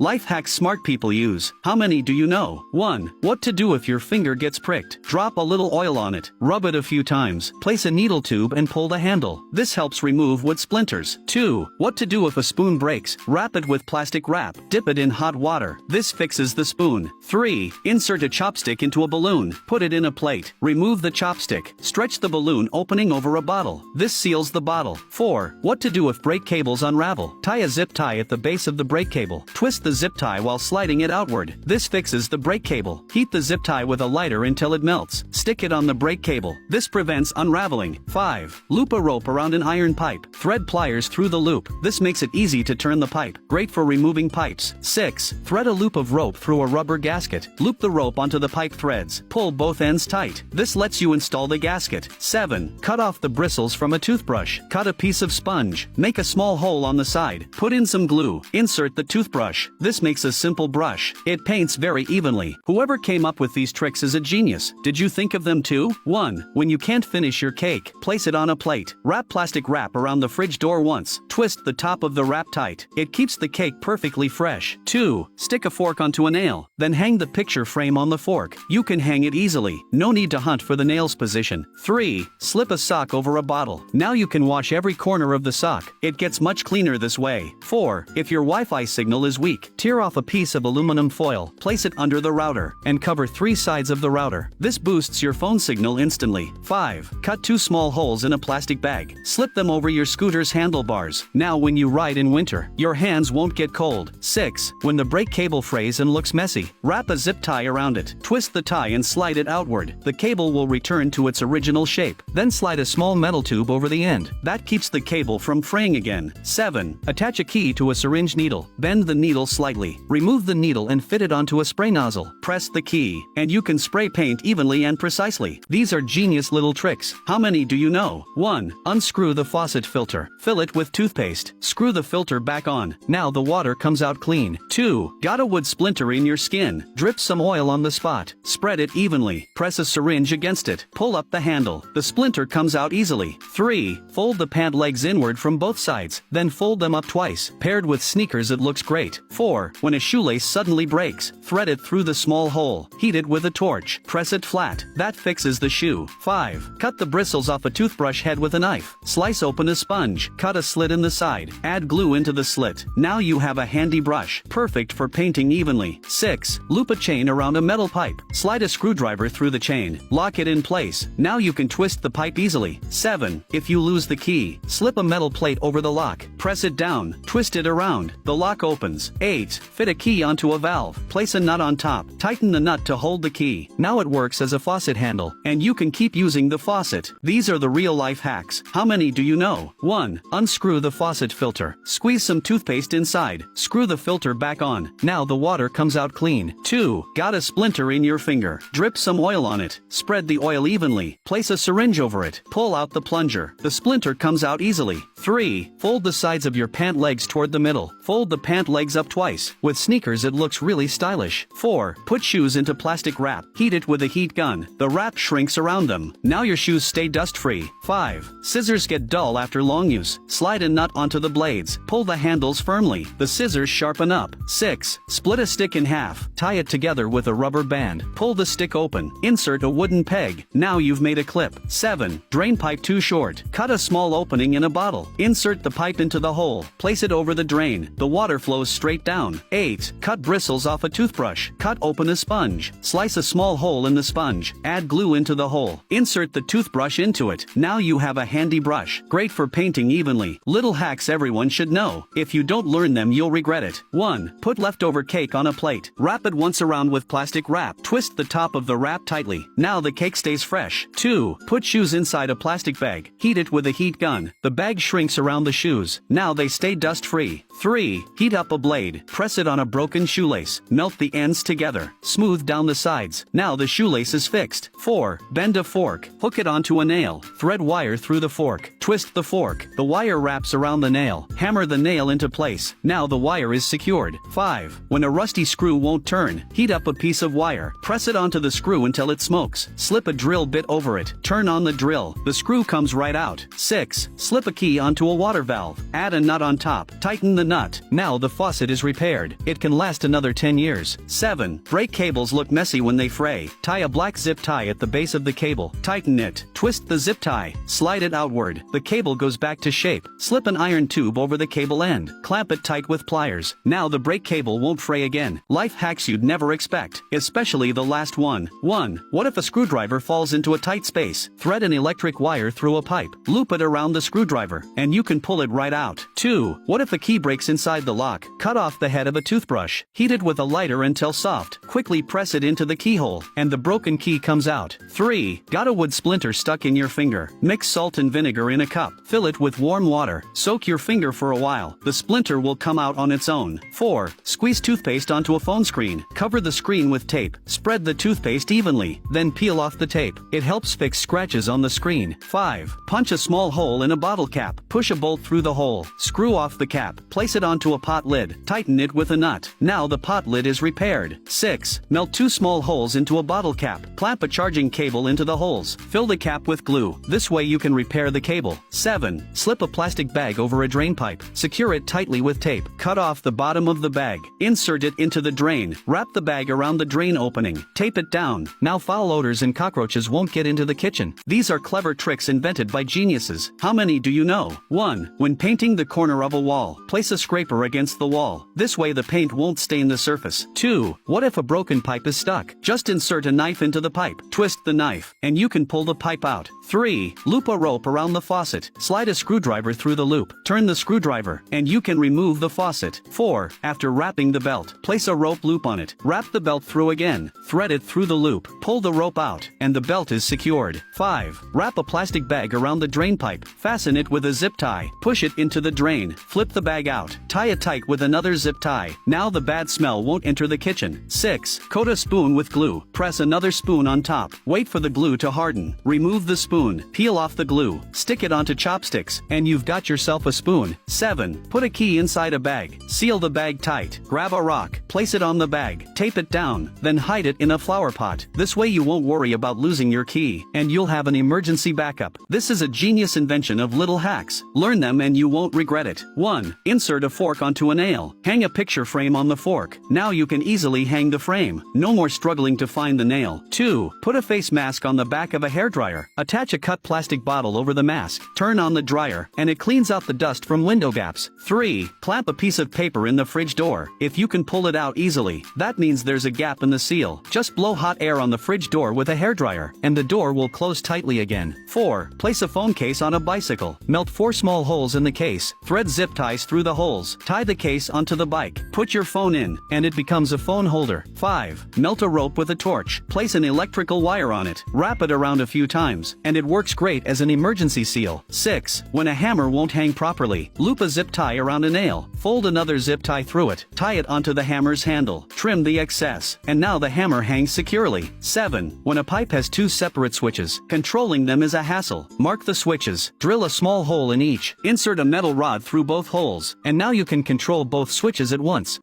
Life hacks smart people use. How many do you know? 1. What to do if your finger gets pricked. Drop a little oil on it. Rub it a few times. Place a needle tube and pull the handle. This helps remove wood splinters. 2. What to do if a spoon breaks. Wrap it with plastic wrap. Dip it in hot water. This fixes the spoon. 3. Insert a chopstick into a balloon. Put it in a plate. Remove the chopstick. Stretch the balloon opening over a bottle. This seals the bottle. 4. What to do if brake cables unravel. Tie a zip tie at the base of the brake cable. Twist the zip tie while sliding it outward. This fixes the brake cable. Heat the zip tie with a lighter until it melts. Stick it on the brake cable. This prevents unraveling. 5. Loop a rope around an iron pipe. Thread pliers through the loop. This makes it easy to turn the pipe. Great for removing pipes. 6. Thread a loop of rope through a rubber gasket. Loop the rope onto the pipe threads. Pull both ends tight. This lets you install the gasket. 7. Cut off the bristles from a toothbrush. Cut a piece of sponge. Make a small hole on the side. Put in some glue. Insert the toothbrush. This makes a simple brush. It paints very evenly. Whoever came up with these tricks is a genius. Did you think of them too? 1. When you can't finish your cake, place it on a plate. Wrap plastic wrap around the fridge door once. Twist the top of the wrap tight. It keeps the cake perfectly fresh. 2. Stick a fork onto a nail. Then hang the picture frame on the fork. You can hang it easily. No need to hunt for the nail's position. 3. Slip a sock over a bottle. Now you can wash every corner of the sock. It gets much cleaner this way. 4. If your Wi-Fi signal is weak, tear off a piece of aluminum foil. Place it under the router and cover 3 sides of the router. This boosts your phone signal instantly. 5. Cut 2 small holes in a plastic bag. Slip them over your scooter's handlebars. Now when you ride in winter, your hands won't get cold. 6. When the brake cable frays and looks messy, wrap a zip tie around it. Twist the tie and slide it outward. The cable will return to its original shape. Then slide a small metal tube over the end. That keeps the cable from fraying again. 7. Attach a key to a syringe needle. Bend the needle slightly. Remove the needle and fit it onto a spray nozzle. Press the key, and you can spray paint evenly and precisely. These are genius little tricks. How many do you know? 1. Unscrew the faucet filter. Fill it with toothpaste. Screw the filter back on. Now the water comes out clean. 2. Got a wood splinter in your skin. Drip some oil on the spot. Spread it evenly. Press a syringe against it. Pull up the handle. The splinter comes out easily. 3. Fold the pant legs inward from both sides. Then fold them up twice. Paired with sneakers it looks great. 4. When a shoelace suddenly breaks, thread it through the small hole. Heat it with a torch. Press it flat. That fixes the shoe. 5. Cut the bristles off a toothbrush head with a knife. Slice open a sponge. Cut a slit in the side. Add glue into the slit. Now you have a handy brush. Perfect for painting evenly. 6. Loop a chain around a metal pipe. Slide a screwdriver through the chain. Lock it in place. Now you can twist the pipe easily. 7. If you lose the key, slip a metal plate over the lock. Press it down. Twist it around. The lock opens. 8. Fit a key onto a valve. Place a nut on top. Tighten the nut to hold the key. Now it works as a faucet handle, and you can keep using the faucet. These are the real-life hacks. How many do you know? 1. Unscrew the faucet filter. Squeeze some toothpaste inside. Screw the filter back on. Now the water comes out clean. 2. Got a splinter in your finger. Drip some oil on it. Spread the oil evenly. Place a syringe over it. Pull out the plunger. The splinter comes out easily. 3. Fold the sides of your pant legs toward the middle. Fold the pant legs up twice. With sneakers it looks really stylish. 4. Put shoes into plastic wrap. Heat it with a heat gun. The wrap shrinks around them. Now your shoes stay dust-free. 5. Scissors get dull after long use. Slide a nut onto the blades. Pull the handles firmly. The scissors sharpen up. 6. Split a stick in half. Tie it together with a rubber band. Pull the stick open. Insert a wooden peg. Now you've made a clip. 7. Drain pipe too short. Cut a small opening in a bottle. Insert the pipe into the hole. Place it over the drain. The water flows straight down. 8. Cut bristles off a toothbrush. Cut open a sponge. Slice a small hole in the sponge. Add glue into the hole. Insert the toothbrush into it. Now you have a handy brush. Great for painting evenly. Little hacks everyone should know. If you don't learn them you'll regret it. 1. Put leftover cake on a plate. Wrap it once around with plastic wrap. Twist the top of the wrap tightly. Now the cake stays fresh. 2. Put shoes inside a plastic bag. Heat it with a heat gun. The bag shrinks around the shoes. Now they stay dust-free. 3. Heat up a blade. Press it on a broken shoelace. Melt the ends together. Smooth down the sides. Now the shoelace is fixed. 4. Bend a fork. Hook it onto a nail. Thread wire through the fork. Twist the fork. The wire wraps around the nail. Hammer the nail into place. Now the wire is secured. 5. When a rusty screw won't turn, heat up a piece of wire. Press it onto the screw until it smokes. Slip a drill bit over it. Turn on the drill. The screw comes right out. 6. Slip a key on onto a water valve. Add a nut on top. Tighten the nut. Now the faucet is repaired. It can last another 10 years. 7. Brake cables look messy when they fray. Tie a black zip tie at the base of the cable. Tighten it. Twist the zip tie. Slide it outward. The cable goes back to shape. Slip an iron tube over the cable end. Clamp it tight with pliers. Now the brake cable won't fray again. Life hacks you'd never expect, especially the last one. 1. What if a screwdriver falls into a tight space? Thread an electric wire through a pipe. Loop it around the screwdriver, and you can pull it right out. 2. What if a key breaks inside the lock? Cut off the head of a toothbrush. Heat it with a lighter until soft. Quickly press it into the keyhole, and the broken key comes out. 3. Got a wood splinter stuck in your finger? Mix salt and vinegar in a cup. Fill it with warm water. Soak your finger for a while. The splinter will come out on its own. 4. Squeeze toothpaste onto a phone screen. Cover the screen with tape. Spread the toothpaste evenly, then peel off the tape. It helps fix scratches on the screen. 5. Punch a small hole in a bottle cap. Push a bolt through the hole. Screw off the cap. Place it onto a pot lid. Tighten it with a nut. Now the pot lid is repaired. 6. Melt 2 small holes into a bottle cap. Clamp a charging cable into the holes. Fill the cap with glue. This way you can repair the cable. 7. Slip a plastic bag over a drain pipe. Secure it tightly with tape. Cut off the bottom of the bag. Insert it into the drain. Wrap the bag around the drain opening. Tape it down. Now foul odors and cockroaches won't get into the kitchen. These are clever tricks invented by geniuses. How many do you know? 1. When painting the corner of a wall, place a scraper against the wall. This way the paint won't stain the surface. 2. What if a broken pipe is stuck? Just insert a knife into the pipe. Twist the knife, and you can pull the pipe out. 3. Loop a rope around the faucet. Slide a screwdriver through the loop. Turn the screwdriver, and you can remove the faucet. 4. After wrapping the belt, place a rope loop on it. Wrap the belt through again. Thread it through the loop. Pull the rope out, and the belt is secured. 5. Wrap a plastic bag around the drain pipe. Fasten it with a zip tie. Push it into the drain. Flip the bag out. Tie it tight with another zip tie. Now the bad smell won't enter the kitchen. 6. Coat a spoon with glue. Press another spoon on top. Wait for the glue to harden. Remove the spoon. Peel off the glue. Stick it onto chopsticks, and you've got yourself a spoon. 7. Put a key inside a bag. Seal the bag tight. Grab a rock. Place it on the bag. Tape it down. Then hide it in a flower pot. This way you won't worry about losing your key, and you'll have an emergency backup. This is a genius invention of little hacks. Learn them and you won't regret it. 1. Insert a fork onto a nail. Hang a picture frame on the fork. Now you can easily hang the frame. No more struggling to find the nail. 2. Put a face mask on the back of a hairdryer. Attach a cut plastic bottle over the mask. Turn on the dryer, and it cleans out the dust from window gaps. 3. Clamp a piece of paper in the fridge door. If you can pull it out easily, that means there's a gap in the seal. Just blow hot air on the fridge door with a hairdryer, and the door will close tightly again. 4. Place a phone case on a bicycle. Melt 4 small holes in the case. Thread zip ties through the holes. Tie the case onto the bike. Put your phone in, and it becomes a phone holder. 5. Melt a rope with a torch. Place an electrical wire on it. Wrap it around a few times, and it works great as an emergency seal. 6. When a hammer won't hang properly, loop a zip tie around a nail. Fold another zip tie through it. Tie it onto the hammer's handle. Trim the excess, and now the hammer hangs securely. 7. When a pipe has 2 separate switches, controlling them is a hassle. Mark the switches. Drill a small hole in each. Insert a metal rod through both holes, and now you can control both switches at once.